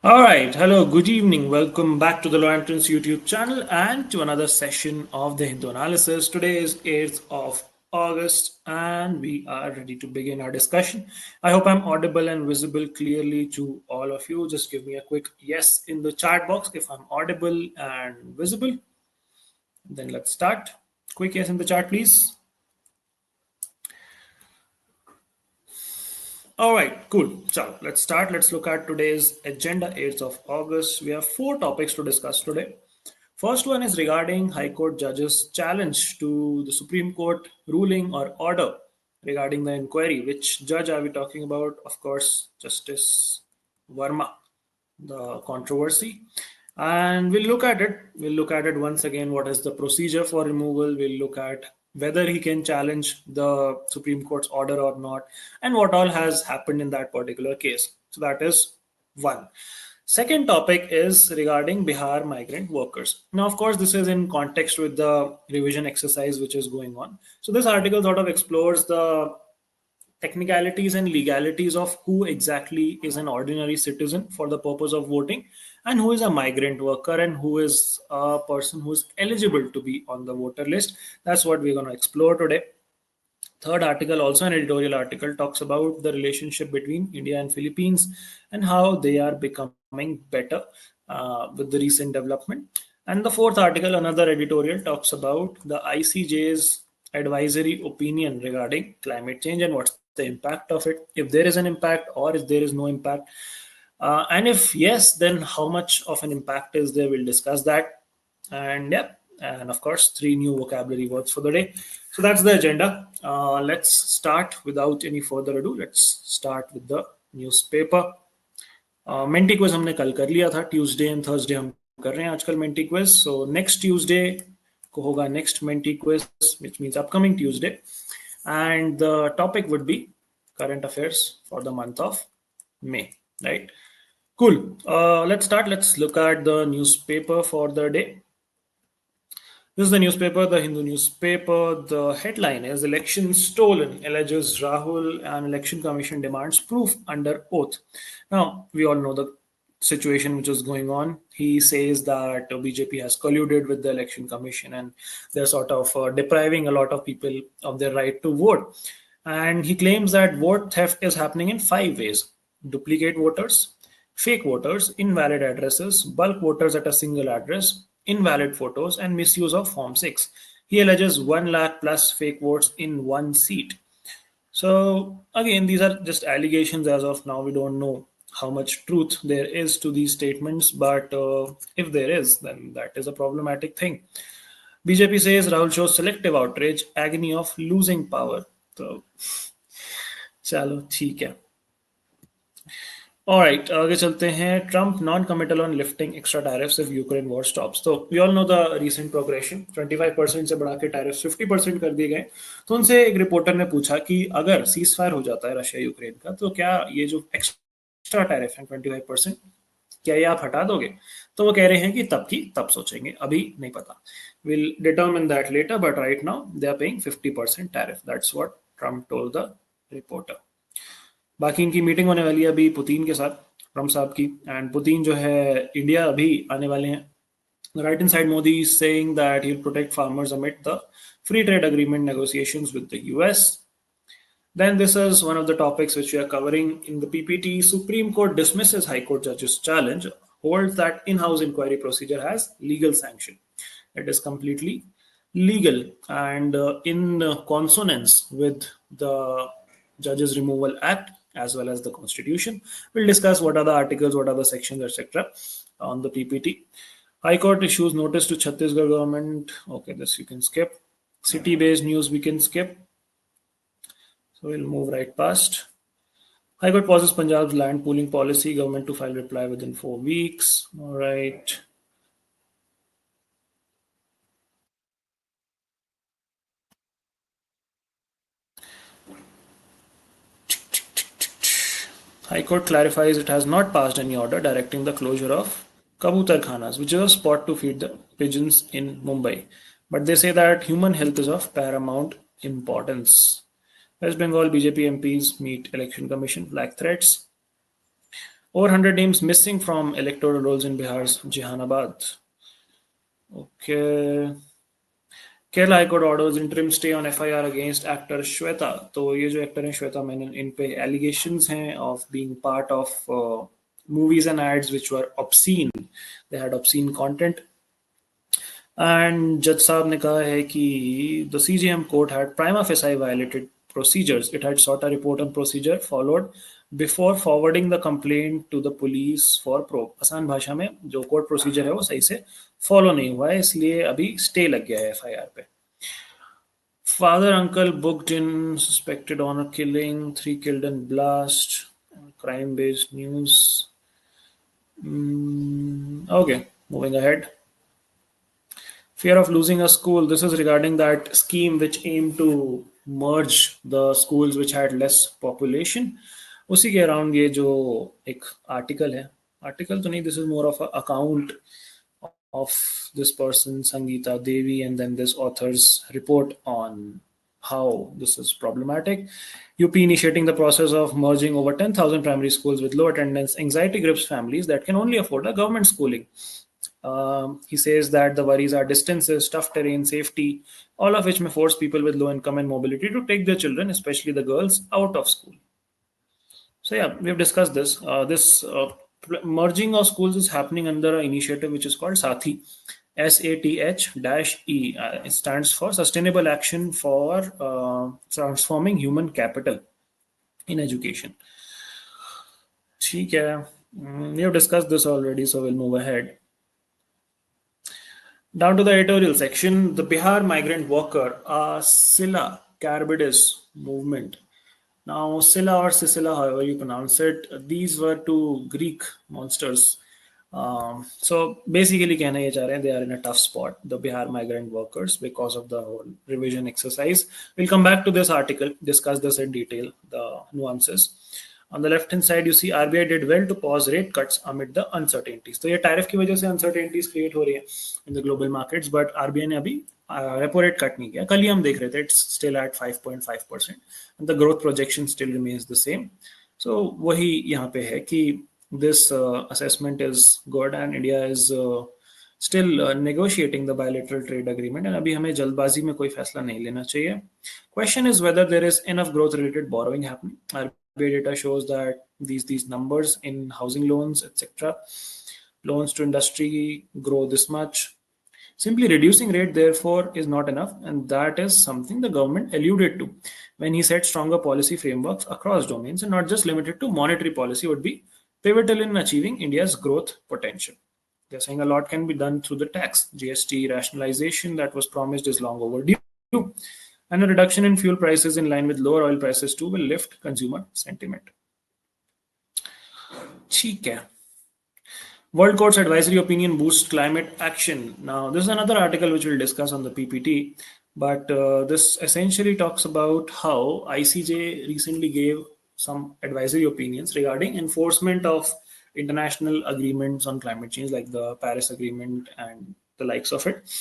All right. Hello. Good evening. Welcome back to the Law Entrance YouTube channel and to another session of the Hindu analysis. Today is 8th of August and we are ready to begin our discussion. I hope I'm audible and visible clearly to all of you. Just give me a quick yes in the chat box if I'm audible and visible. Then let's start. Quick yes in the chat, please. All right, cool. So let's start. Let's look at today's agenda, 8th of August. We have 4 topics to discuss today. First one is regarding High Court judges' challenge to the Supreme Court ruling or order regarding the inquiry. Which judge are we talking about? Of course, Justice Verma, the controversy. And we'll look at it. We'll look at it once again. What is the procedure for removal? We'll look at whether he can challenge the Supreme Court's order or not, and what all has happened in that particular case. So that is one. Second topic is regarding Bihar migrant workers. Now, of course, this is in context with the revision exercise which is going on. So this article sort of explores the technicalities and legalities of who exactly is an ordinary citizen for the purpose of voting and who is a migrant worker and who is a person who is eligible to be on the voter list. That's what we're going to explore today. Third article, also an editorial article, talks about the relationship between India and Philippines and how they are becoming better with the recent development. And the fourth article, another editorial, talks about the ICJ's advisory opinion regarding climate change and what's the impact of it, if there is an impact or if there is no impact. And if yes, then how much of an impact is there? We'll discuss that. And of course, 3 new vocabulary words for the day. So that's the agenda. Let's start without any further ado. Let's start with the newspaper. Menti quiz हमने कल कर लिया था. Tuesday and Thursday हम कर रहे हैं आजकल Menti quiz. So next Tuesday को होगा next Menti quiz, which means upcoming Tuesday. And the topic would be current affairs for the month of May, right? Cool. Let's start. Let's look at the newspaper for the day. This is the newspaper, the Hindu newspaper. The headline is "Election Stolen, alleges Rahul, and Election Commission demands proof under oath." Now, we all know the situation which is going on. He says that BJP has colluded with the Election Commission and they're sort of depriving a lot of people of their right to vote. And he claims that vote theft is happening in 5 ways: duplicate voters, fake voters, invalid addresses, bulk voters at a single address, invalid photos, and misuse of Form 6. He alleges 1 lakh plus fake votes in 1 seat. So again, these are just allegations as of now. We don't know how much truth there is to these statements, but if there is, then that is a problematic thing. BJP says Rahul shows selective outrage, agony of losing power. So, chalo, theek hai. All right, आगे चलते हैं. Trump non-committal on lifting extra tariffs if Ukraine war stops. So we all know the recent progression. 25% से बढ़ा के tariffs 50% कर दिए गए. तो उनसे एक रिपोर्टर ने पूछा कि अगर सीजफायर हो जाता है रशिया यूक्रेन का, तो क्या ये जो एक्स्ट्रा टैरिफ है 25%, क्या ये आप हटा दोगे? तो वो कह रहे हैं कि तब की तब सोचेंगे, अभी नहीं पता. We'll determine that later, but right now they are paying 50% tariff. That's what Trump told the reporter. बाकी इनकी मीटिंग होने वाली है अभी पुतिन के साथ, ट्रम्प साहब की. एंड पुतिन जो है इंडिया अभी आने वाले हैं. Right in side Modi is saying that he will protect farmers amid the free trade agreement negotiations with the US. Then this is one of the topics which we are covering in the PPT. Supreme Court dismisses High Court judge's challenge, holds that in-house inquiry procedure has legal sanction. It is completely legal and in consonance with the Judges Removal Act as well as the Constitution. We'll discuss what are the articles, what are the sections, etc. on the PPT. High Court issues notice to Chhattisgarh government. Okay, this you can skip. City-based news we can skip. So we'll move right past. High Court pauses Punjab's land pooling policy. Government to file reply within 4 weeks. All right. High Court clarifies it has not passed any order directing the closure of Kabutar Khanas, which is a spot to feed the pigeons in Mumbai. But they say that human health is of paramount importance. West Bengal BJP MPs meet Election Commission, flag threats. Over 100 names missing from electoral rolls in Bihar's Jehanabad. Okay. Kerala high court orders interim stay on FIR against actor Shweta. तो ये जो actor हैं श्वेता मेनन, इन पे allegations हैं of being part of movies and ads which were obscene. They had obscene content. And जज साहब ने कहा है कि the CJM court had prima facie violated procedures. It had sought a report on procedure followed before forwarding the complaint to the police for probe. आसान भाषा में जो कोर्ट प्रोसीजर है वो सही से फॉलो नहीं हुआ है, इसलिए अभी स्टे लग गया है एफआईआर पे. Father uncle booked in suspected honor killing, 3 killed in blast. Crime based news. Okay, moving ahead. Fear of losing a school. This is regarding that scheme which aimed to merge the schools which had less population. उसी के around ये जो एक article है, article तो नहीं, this is more of a account of this person Sangeeta Devi, and then this author's report on how this is problematic. UP initiating the process of merging over 10,000 primary schools with low attendance. Anxiety grips families that can only afford a government schooling. He says that the worries are distances, tough terrain, safety, all of which may force people with low income and mobility to take their children, especially the girls, out of school. So yeah, we have discussed this. Merging of schools is happening under an initiative which is called SATHI, SATH-E. It stands for Sustainable Action for Transforming Human Capital in Education. ठीक है, we have discussed this already, so we'll move ahead. Down to the editorial section, the Bihar migrant worker, Scylla-Charybdis movement. Now, Scylla or Sicilla, however you pronounce it, these were two Greek monsters. So basically, कहना ये चाह रहे हैं, they are in a tough spot, the Bihar migrant workers, because of the whole revision exercise. We'll come back to this article, discuss this in detail, the nuances. On the left hand side, you see RBI did well to pause rate cuts amid the uncertainties. तो ये tariff की वजह से uncertainties create हो रही है in the global markets, but RBI ने अभी रेपो रेट कट नहीं किया. कल ही हम देख रहे थे, it's still at 5.5% and the growth projection still remains the same. So वही यहाँ पे है कि this assessment is good and India is still negotiating the bilateral trade agreement, and अभी हमें जल्दबाजी में कोई फैसला नहीं लेना चाहिए. Question is whether there is enough growth related borrowing happening. RBI data shows that these numbers in housing loans, etc., loans to industry grow this much. Simply reducing rate, therefore, is not enough, and that is something the government alluded to when he said stronger policy frameworks across domains and not just limited to monetary policy would be pivotal in achieving India's growth potential. They're saying a lot can be done through the tax. GST rationalization that was promised is long overdue, and a reduction in fuel prices in line with lower oil prices too will lift consumer sentiment. ठीक है. World Court's advisory opinion boosts climate action. Now, this is another article which we'll discuss on the PPT, but this essentially talks about how ICJ recently gave some advisory opinions regarding enforcement of international agreements on climate change, like the Paris Agreement and the likes of it.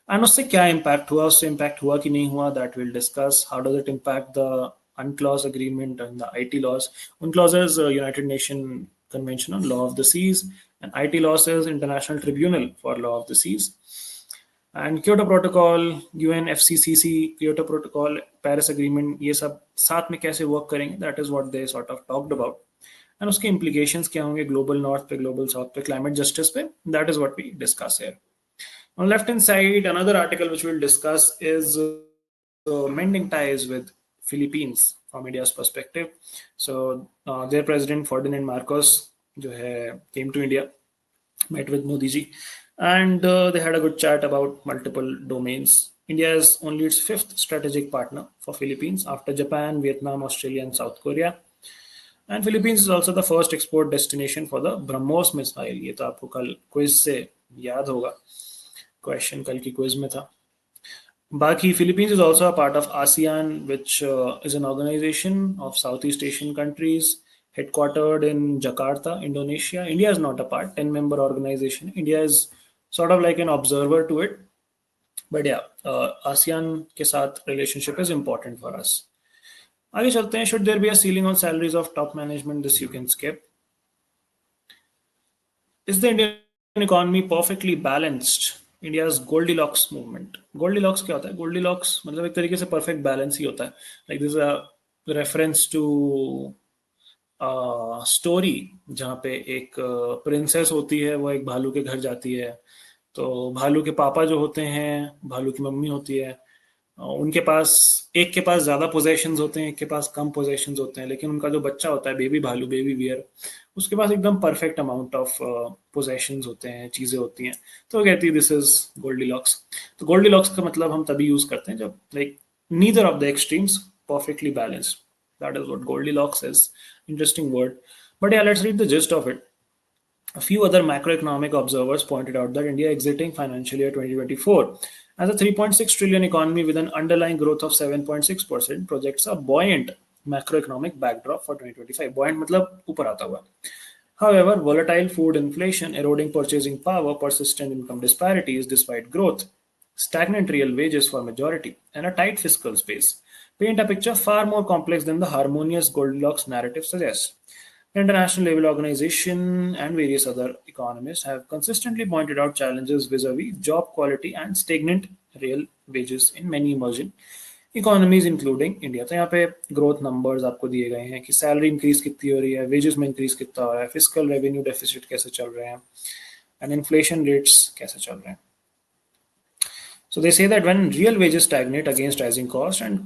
And उससे क्या impact हुआ, उससे impact हुआ कि नहीं हुआ, that we'll discuss. How does it impact the UNCLOS agreement and the IT laws? UNCLOS is United Nations Convention on Law of the Seas, and IT laws is International Tribunal for Law of the Seas. And Kyoto Protocol, UNFCCC, Kyoto Protocol, Paris Agreement, ये सब साथ में कैसे work करेंगे, that is what they sort of talked about. And उसके implications क्या होंगे global north पे, global south पे, climate justice पे, that is what we discuss here. On the left hand side, another article which we'll discuss is mending ties with Philippines from India's perspective. So their president Ferdinand Marcos जो है came to India, met with Modi ji, and they had a good chat about multiple domains. India is only its 5th strategic partner for Philippines after Japan, Vietnam, Australia, and South Korea. And Philippines is also the first export destination for the BrahMos missile. ये तो आपको कल quiz से याद होगा, question कल की quiz में था. बाकी Philippines is also a part of ASEAN, which is an organization of Southeast Asian countries headquartered in Jakarta, Indonesia. India is not a part, 10-member organization. India is sort of like an observer to it. But yeah, ASEAN के साथ relationship is important for us. आगे चलते हैं. Should there be a ceiling on salaries of top management? This you can skip. Is the Indian economy perfectly balanced? India's Goldilocks movement. Goldilocks क्या होता है? Goldilocks मतलब एक तरीके से perfect balance ही होता है. Like this is a reference to story जहाँ पे एक प्रिंसेस होती है, वो एक भालू के घर जाती है. तो भालू के पापा जो होते हैं, भालू की मम्मी होती है, उनके पास एक के पास ज्यादा पोजेशंस होते हैं, एक के पास कम पोजेशंस होते हैं, लेकिन उनका जो बच्चा होता है, बेबी भालू, बेबी बियर, उसके पास एकदम परफेक्ट अमाउंट ऑफ पोजेशंस होते हैं, चीजें होती हैं. तो वो कहती है दिस इज गोल्डीलॉक्स. तो गोल्डीलॉक्स का मतलब हम तभी यूज करते हैं जब like neither of the extremes perfectly balanced. That is what Goldilocks is. Interesting word. But yeah, let's read the gist of it. A few other macroeconomic observers pointed out that India exiting financial year 2024 as a 3.6 trillion economy with an underlying growth of 7.6% projects a buoyant macroeconomic backdrop for 2025. Buoyant मतलब ऊपर आता हुआ. However, volatile food inflation, eroding purchasing power, persistent income disparities despite growth, stagnant real wages for majority, and a tight fiscal space paint a picture far more complex than the harmonious Goldilocks narrative suggests. The International Labour Organization and various other economists have consistently pointed out challenges vis-a-vis job quality and stagnant real wages in many emerging economies including India. तो यहाँ पे growth numbers आपको दिए गए हैं कि salary increase कितनी हो रही है, वेजेस में इंक्रीज कितना हो रहा है, फिस्कल रेवेन्यू डेफिसिट कैसे चल रहे हैं, एंड इन्फ्लेशन रेट्स कैसे चल रहे हैं. So they say that when real wages stagnate against rising costs and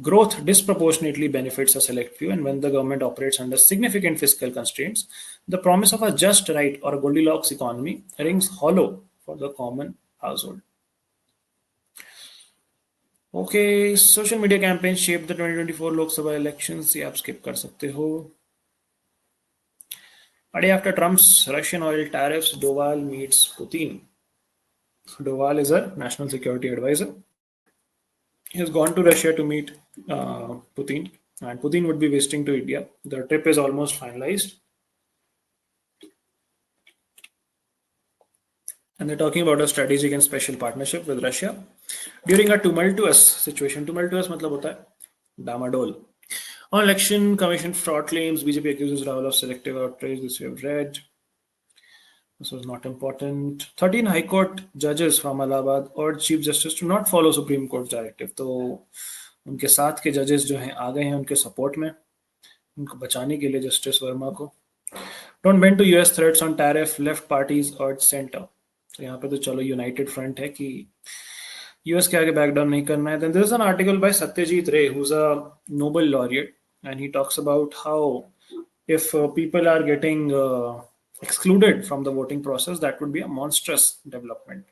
growth disproportionately benefits a select few, and when the government operates under significant fiscal constraints, the promise of a just right or a Goldilocks economy rings hollow for the common household. Okay, social media campaigns shaped the 2024 Lok Sabha elections. ये आप skip कर सकते हो. A day after Trump's Russian oil tariffs, Doval meets Putin. Doval is a national security advisor. He has gone to Russia to meet Putin, and Putin would be visiting to India. The trip is almost finalized. And they're talking about a strategic and special partnership with Russia during a tumultuous situation. Tumultuous मतलब होता है डामाडोल. On election commission fraud claims, BJP accuses Rahul of selective outrage. This we have read. This was not important. 13 High Court judges from Allahabad urged Chief Justice to not follow Supreme Court's directive. तो उनके साथ के जजेस जो हैं आ गए हैं उनके सपोर्ट में, उनको बचाने के लिए जस्टिस वर्मा को. Don't bend to US threats on tariff. Left parties urge center. तो यहाँ पे तो चलो यूनाइटेड फ्रंट है कि यूएस के आगे बैक डाउन नहीं करना है. Then there is an article by Satyajit Ray, who's a Nobel laureate, and he talks about how if people are getting excluded from the voting process, that would be a monstrous development.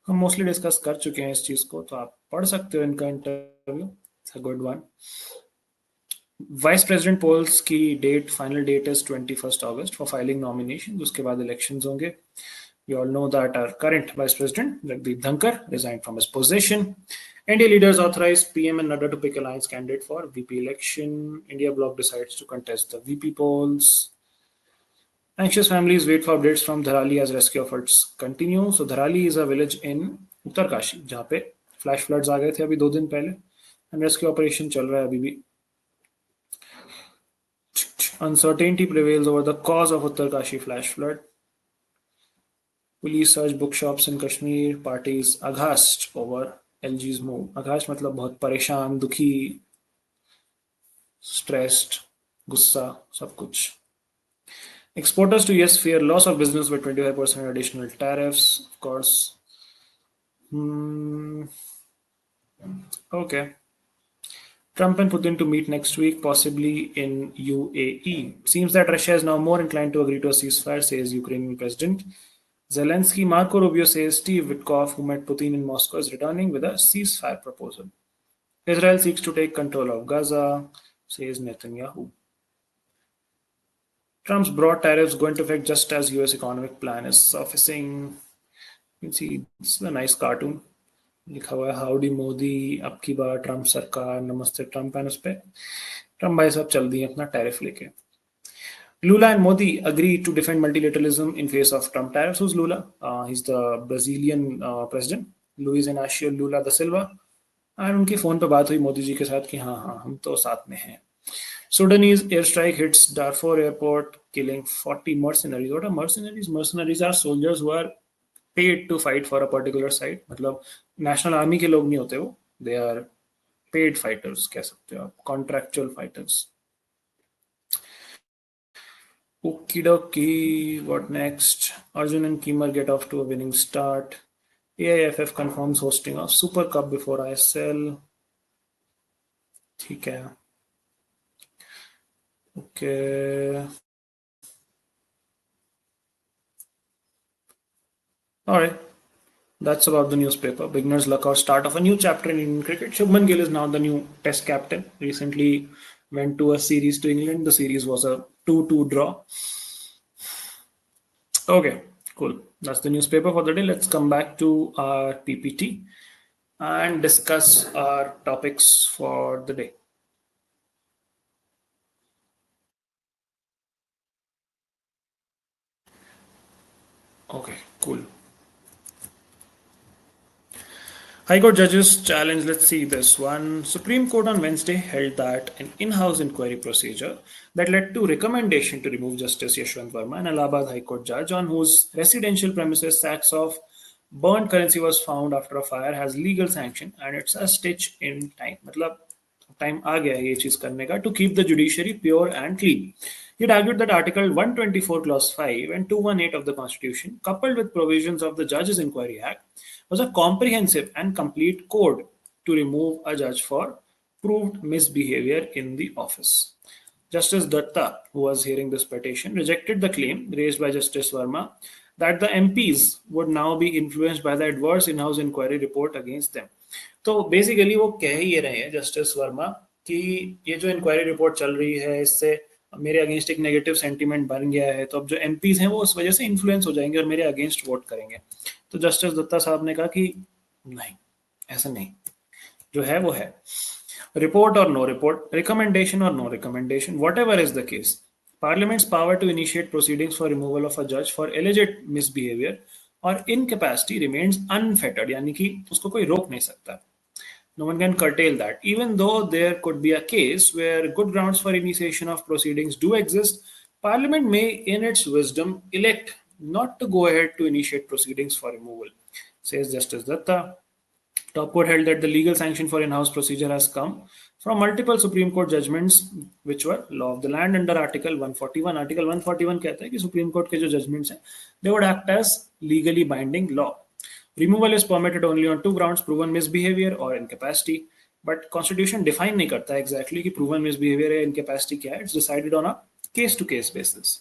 हम mostly discuss कर चुके हैं इस चीज को, तो आप पढ़ सकते हो इनका interview. It's a good one. Vice president polls की डेट, फाइनल डेट इज 21 अगस्त फॉर फाइलिंग नॉमिनेशन. उसके बाद इलेक्शंस होंगे. You all know that our current Vice President, Jagdeep Dhankar, resigned from his position. India leaders authorized PM and Nadda to pick alliance candidate for VP election. India bloc decides to contest the VP polls. Anxious families wait for updates from Dharali as rescue efforts continue. So Dharali is a village in Uttarkashi, जहाँ पे flash floods आ गए थे अभी 2 दिन पहले, and rescue operation चल रहा है अभी भी. Uncertainty prevails over the cause of Uttarkashi flash flood. Police search bookshops in Kashmir. Parties aghast over LG's move. Aghast मतलब बहुत परेशान, दुखी, stressed, गुस्सा, सब कुछ. Exporters to US fear loss of business with 25% additional tariffs. Of course. Okay. Trump and Putin to meet next week, possibly in UAE. Seems that Russia is now more inclined to agree to a ceasefire, says Ukrainian President Zelensky. Marco Rubio says Steve Witkoff, who met Putin in Moscow, is returning with a ceasefire proposal. Israel seeks to take control of Gaza, says Netanyahu. Trump's broad tariffs go into effect just as US economic plan is surfacing. You can see this is a nice cartoon. लिखा हुआ है howdy Modi, अब की बार Trump सरकार, नमस्ते Trump. And उस पर Trump भाई साहब चल दिए अपना टैरिफ लेके. Lula and Modi agree to defend multilateralism in face of Trump tariffs. Who's Lula? He's the Brazilian president, Luiz Inácio Lula da Silva. And उनकी फोन पे बात हुई मोदी जी के साथ कि हाँ हाँ हम तो साथ में हैं. Sudanese airstrike hits Darfur airport, killing 40 mercenaries. What are mercenaries? Mercenaries are soldiers who are paid to fight for a particular side. मतलब national army के लोग नहीं होते वो. They are paid fighters, कह सकते हो आप. Contractual fighters. Okie dokie. What next? Arjun and Keemer get off to a winning start. AIFF confirms hosting of Super Cup before ISL. ठीक है. Okay. All right. That's about the newspaper. Beginner's luck or start of a new chapter in Indian cricket. Shubman Gill is now the new Test captain. Recently went to a series to England. The series was a 2-2 draw. Okay, cool. That's the newspaper for the day. Let's come back to our PPT and discuss our topics for the day. Okay, cool. High Court judges challenge, let's see this one. Supreme Court on Wednesday held that an in-house inquiry procedure that led to recommendation to remove Justice Yashwant Verma, an Allahabad High Court judge on whose residential premises sacks of burnt currency was found after a fire, has legal sanction and it's a stitch in time. मतलब time आ गया है ये चीज करने का, to keep the judiciary pure and clean. It argued that Article 124 Clause 5 and 218 of the Constitution, coupled with provisions of the Judges Inquiry Act, was a comprehensive and complete code to remove a judge for proved misbehavior in the office. Justice Datta, who was hearing this petition, rejected the claim raised by Justice Verma that the MPs would now be influenced by the adverse in-house inquiry report against them. तो basically वो कह ही रहे हैं justice Verma कि ये जो inquiry report चल रही है इससे मेरे अगेंस्ट एक नेगेटिव सेंटीमेंट बन गया है, तो अब जो एमपीज हैं वो उस वजह से इन्फ्लुएंस हो जाएंगे और मेरे अगेंस्ट वोट करेंगे. तो जस्टिस दत्ता साहब ने कहा कि नहीं, ऐसा नहीं, जो है वो है. रिपोर्ट और नो रिपोर्ट, रिकमेंडेशन और no recommendation, whatever is the case, Parliament's power to initiate proceedings for removal of a judge for alleged misbehavior or incapacity remains unfettered, यानी कि उसको कोई रोक नहीं सकता. No one can curtail that. Even though there could be a case where good grounds for initiation of proceedings do exist, Parliament may, in its wisdom, elect not to go ahead to initiate proceedings for removal, says Justice Datta. Top court held that the legal sanction for in-house procedure has come from multiple Supreme Court judgments which were law of the land under Article 141. Article 141 कहता है कि Supreme Court के जो judgments हैं, they would act as legally binding law. Removal is permitted only on two grounds: proven misbehavior or incapacity. But Constitution define नहीं करता exactly कि proven misbehavior या incapacity क्या है. It's decided on a case-to-case basis.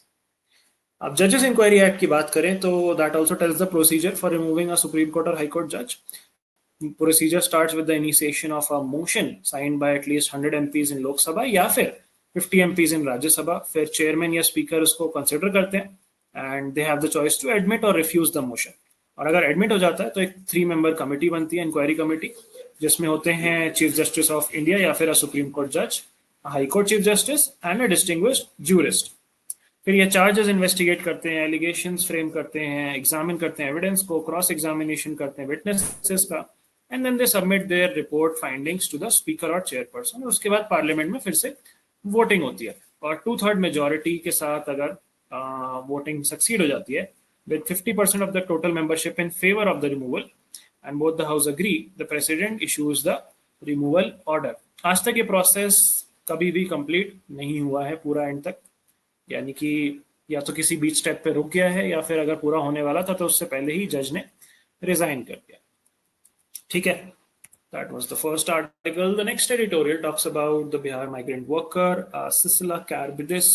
अब Judges Inquiry Act की बात करें तो that also tells the procedure for removing a Supreme Court or High Court judge. Procedure starts with the initiation of a motion signed by at least 100 MPs in Lok Sabha या फिर 50 MPs in Rajya Sabha. फिर chairman या speaker उसको consider करते हैं and they have the choice to admit or refuse the motion. और अगर admit हो जाता है तो एक 3-member committee बनती है, inquiry committee, जिसमें होते हैं Chief Justice of India या फिर a Supreme Court judge, a High Court Chief Justice and a distinguished jurist. फिर ये चार्जेस इन्वेस्टिगेट करते हैं, एलिगेशंस फ्रेम करते हैं, एग्जामिन करते हैं एविडेंस को, क्रॉस एग्जामिनेशन करते हैं विटनेसेस का, and then they submit their report findings to the speaker और चेयरपर्सन. उसके बाद पार्लियामेंट में फिर से वोटिंग होती है और 2/3 मेजोरिटी के साथ अगर वोटिंग सक्सीड हो जाती है with 50% of the total membership in favor of the removal and both the house agree, the president issues the removal order. आज तक ये प्रोसेस कभी भी कंप्लीट नहीं हुआ है पूरा एंड तक, यानी कि या तो किसी बीच स्टेप पे रुक गया है या फिर अगर पूरा होने वाला था तो उससे पहले ही जज ने रिजाइन कर दिया. ठीक है, that was the first article. The next editorial talks about the Bihar migrant worker, Scylla-Charybdis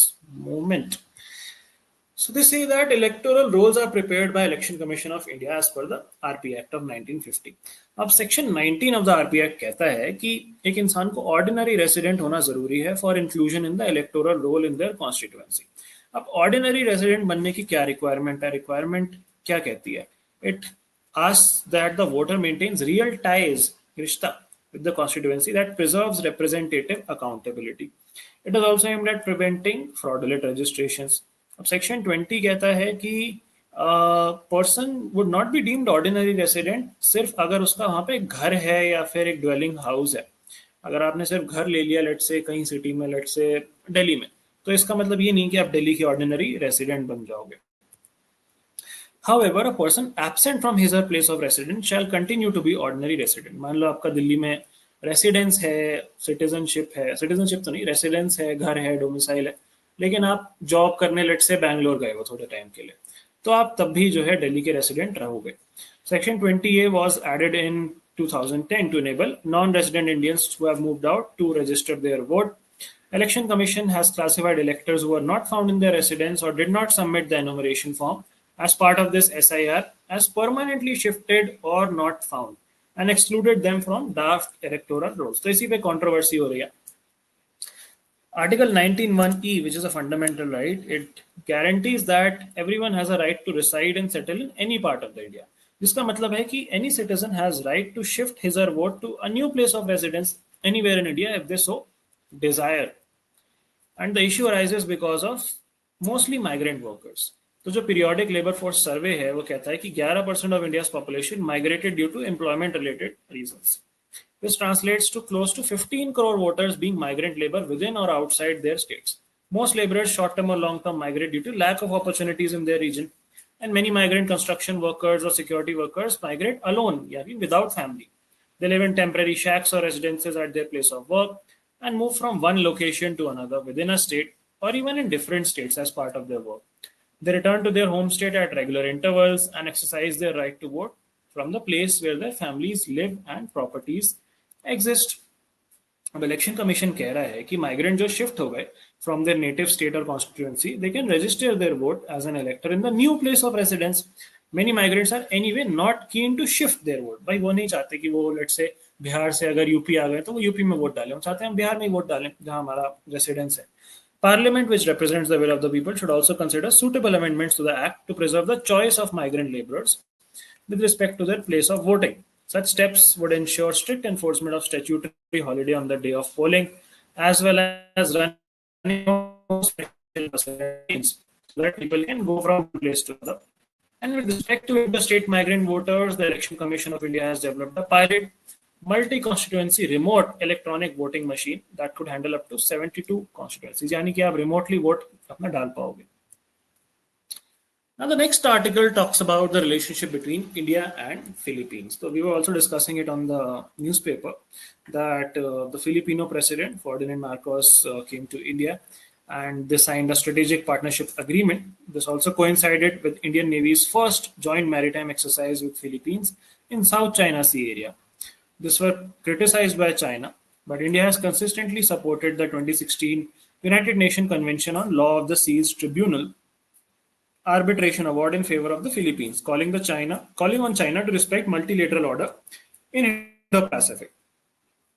movement. So they say that electoral rolls are prepared by Election Commission of India as per the RP Act of 1950. अब section 19 of the RP act कहता है कि एक इंसान को ordinary resident होना जरूरी है for inclusion in the electoral roll in their constituency. अब ऑर्डिनरी रेसिडेंट बनने की क्या रिक्वायरमेंट है? रिक्वायरमेंट क्या कहती है? It asks that the voter maintains real ties, रिश्ता with the constituency that preserves representative accountability. It is also aimed at preventing fraudulent registrations. अब सेक्शन 20 कहता है कि person would not be deemed ordinary resident सिर्फ अगर उसका वहाँ पे घर है या फिर एक ड्वेलिंग हाउस है. अगर आपने सिर्फ घर ले लिया लेट से कहीं सिटी में, लेट से दिल्ली में, तो इसका मतलब ये नहीं कि आप दिल्ली के ऑर्डिनरी रेसिडेंट बन जाओगे. However, a person absent from his or her place of residence shall continue to be ordinary resident. मान लो आपका दिल्ली में रेसिडेंस है, सिटीजनशिप तो नहीं, रेसिडेंस है, घर है, डोमिसाइल है, लेकिन आप जॉब करने लेट से बैंगलोर गए हो थोड़े टाइम के लिए, तो आप तब भी जो है दिल्ली के रेसिडेंट रहोगे. Section 20A was added in 2010 to enable non-resident Indians who have moved out to register their vote. Election Commission has classified electors who were not found in their residence or did not submit the enumeration form as part of this SIR as permanently shifted or not found and excluded them from draft electoral rolls. तो इसी पे controversy हो रही है. Article 19(1)(e), which is a fundamental right, it guarantees that everyone has a right to reside and settle in any part of the India. जिसका मतलब है कि any citizen has right to shift his or vote to a new place of residence anywhere in India if they so desire. And the issue arises because of mostly migrant workers. तो जो periodic labour force survey है वो कहता है कि 11% of India's population migrated due to employment related reasons. This translates to close to 15 crore voters being migrant labor within or outside their states. Most laborers, short-term or long-term, migrate due to lack of opportunities in their region. And many migrant construction workers or security workers migrate alone, without family. They live in temporary shacks or residences at their place of work and move from one location to another within a state or even in different states as part of their work. They return to their home state at regular intervals and exercise their right to vote from the place where their families live and properties exist. अब election commission कह रहा है कि migrant जो shift हो गए from their native state और constituency, they can register their vote as an elector in the new place of residence. Many migrants are anyway not keen to shift their vote. भाई वो नहीं चाहते कि वो लेट से बिहार से अगर यूपी आ गए तो वो यूपी में वोट डालें, हम चाहते हैं हम बिहार में ही वोट डालें जहां हमारा रेसिडेंस है. Parliament, which represents the will of the people, should also consider suitable amendments to the Act to preserve the choice of migrant laborers with respect to their place of voting. Such steps would ensure strict enforcement of statutory holiday on the day of polling, as well as running special buses so that people can go from one place to another. And with respect to interstate migrant voters, the Election Commission of India has developed a pilot multi-constituency remote electronic voting machine that could handle up to 72 constituencies. यानी कि आप remotely vote अपना डाल पाओगे. Now the next article talks about the relationship between India and Philippines. So we were also discussing it on the newspaper that the Filipino president Ferdinand Marcos came to India and they signed a strategic partnership agreement. This also coincided with Indian Navy's first joint maritime exercise with Philippines in South China Sea area. This were criticized by China, but India has consistently supported the 2016 United Nations Convention on Law of the Seas Tribunal arbitration award in favor of the Philippines, calling on China to respect multilateral order in Indo-Pacific.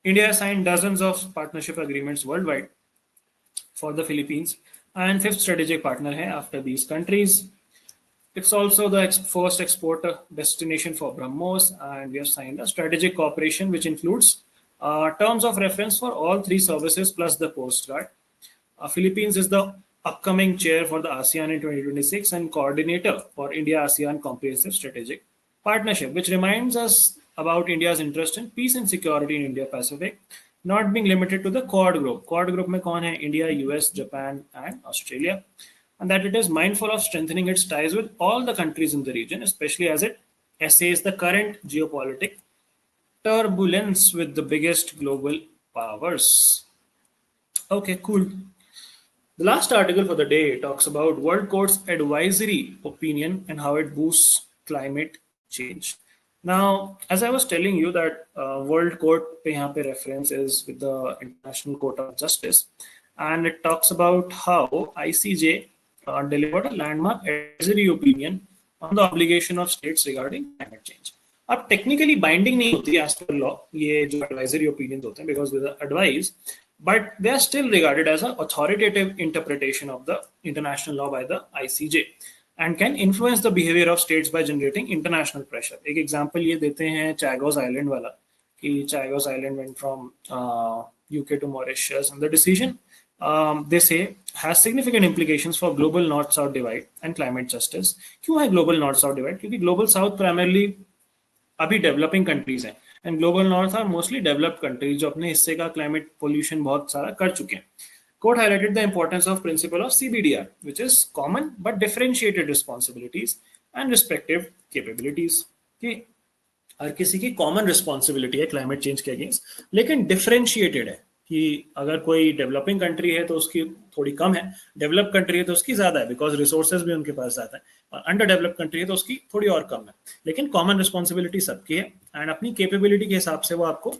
India has signed dozens of partnership agreements worldwide for the Philippines and fifth strategic partner hai after these countries. It's also the first export destination for BrahMos, and we have signed a strategic cooperation which includes terms of reference for all three services plus the Coast Guard. Philippines is the upcoming chair for the ASEAN in 2026 and coordinator for India-ASEAN Comprehensive Strategic Partnership, which reminds us about India's interest in peace and security in Indo-Pacific, not being limited to the Quad Group. Quad Group में कौन है? India, US, Japan, and Australia. And that it is mindful of strengthening its ties with all the countries in the region, especially as it essays the current geopolitical turbulence with the biggest global powers. Okay, cool. The last article for the day talks about World Court's advisory opinion and how it boosts climate change. Now, as I was telling you that World Court pe yahan pe reference is with the International Court of Justice, and it talks about how ICJ delivered a landmark advisory opinion on the obligation of states regarding climate change. अब technically binding नहीं होती as per law ये जो advisory opinions होते हैं because with the advice, but they are still regarded as an authoritative interpretation of the international law by the ICJ and can influence the behavior of states by generating international pressure. एक example ये देते हैं Chagos Island वाला कि Chagos Island went from UK to Mauritius, and the decision they say has significant implications for global north-south divide and climate justice. क्यों है global north-south divide? क्योंकि global south primarily अभी developing countries हैं and global north are mostly developed countries जो अपने हिस्से का climate pollution बहुत सारा कर चुके हैं. Court highlighted the importance of principle of CBDR, which is common but differentiated responsibilities and respective capabilities. कि हर किसी की कॉमन रिस्पॉन्सिबिलिटी है क्लाइमेट चेंज के अगेंस्ट, लेकिन डिफरेंशिएटेड है कि अगर कोई डेवलपिंग कंट्री है तो उसकी थोड़ी कम है, डेवलप कंट्री है तो उसकी ज्यादा है बिकॉज रिसोर्सेज भी उनके पास ज्यादा है, और अंडर डेवलप कंट्री है तो उसकी थोड़ी और कम है, लेकिन कॉमन रिस्पॉन्सिबिलिटी सबकी है एंड अपनी कैपेबिलिटी के हिसाब से वो आपको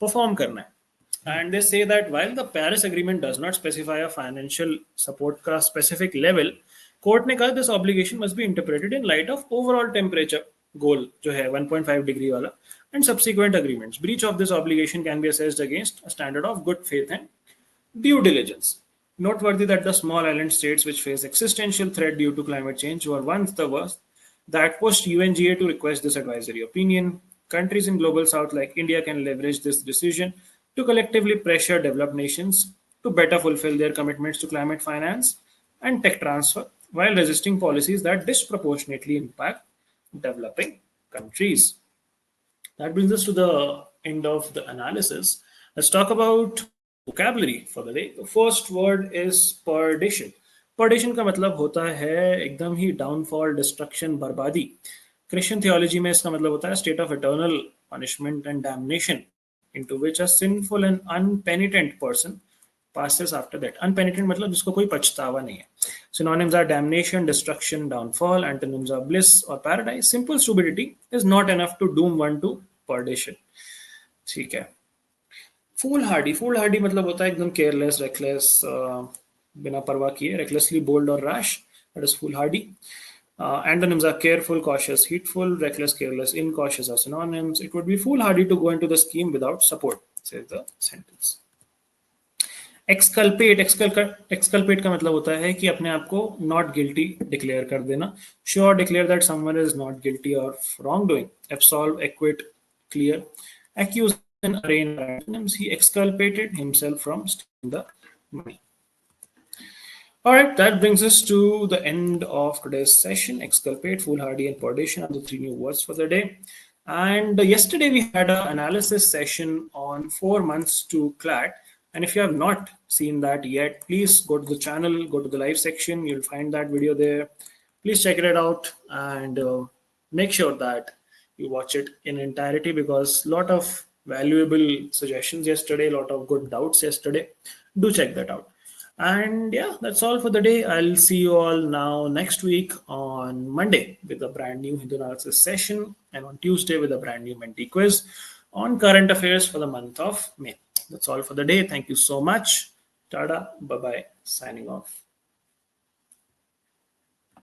परफॉर्म करना है. And they say that while the Paris Agreement does not specify a financial support का specific level, court ने कहा this obligation must be interpreted in light of overall temperature goal जो है 1.5 degree वाला and subsequent agreements. Breach of this obligation can be assessed against a standard of good faith and due diligence. Noteworthy that the small island states which face existential threat due to climate change were once the worst that pushed UNGA to request this advisory opinion. Countries in global south like India can leverage this decision to collectively pressure developed nations to better fulfill their commitments to climate finance and tech transfer while resisting policies that disproportionately impact developing countries. That brings us to the end of the analysis. Let's talk about vocabulary for the day. The first word is perdition. Perdition का मतलब होता है एकदम ही downfall, destruction, बर्बादी. Christian theology में इसका मतलब होता है state of eternal punishment and damnation into which a sinful and unpenitent person passes after that. Unpenitent मतलब जिसको कोई पछतावा नहीं है. Synonyms are damnation, destruction, downfall. Antonyms are bliss or paradise. Simple stupidity is not enough to doom one to perdition. ठीक है. Foolhardy. Foolhardy मतलब होता है एकदम careless, reckless, बिना परवाह किए, recklessly bold or rash. That is foolhardy. Antonyms are careful, cautious, heedful, reckless, careless, incautious are synonyms. It would be foolhardy to go into the scheme without support, says the sentence. Exculpate. Exculpate का मतलब होता है कि अपने आप को not guilty declare कर देना. Sure, declare that someone is not guilty of wrongdoing. Absolve, acquit, clear. Accuse and arraign. Antonyms: he exculpated himself from stealing the money. All right, that brings us to the end of today's session. Exculpate, foolhardy, and perdition are the 3 new words for the day. And yesterday we had an analysis session on 4 months to CLAT. And if you have not seen that yet, please go to the channel, go to the live section. You'll find that video there. Please check it out and make sure that you watch it in entirety because a lot of valuable suggestions yesterday, a lot of good doubts yesterday. Do check that out. And yeah, that's all for the day. I'll see you all now next week on Monday with a brand new Hindu analysis session and on Tuesday with a brand new Menti quiz on current affairs for the month of May. That's all for the day. Thank you so much. Tada, bye-bye, signing off.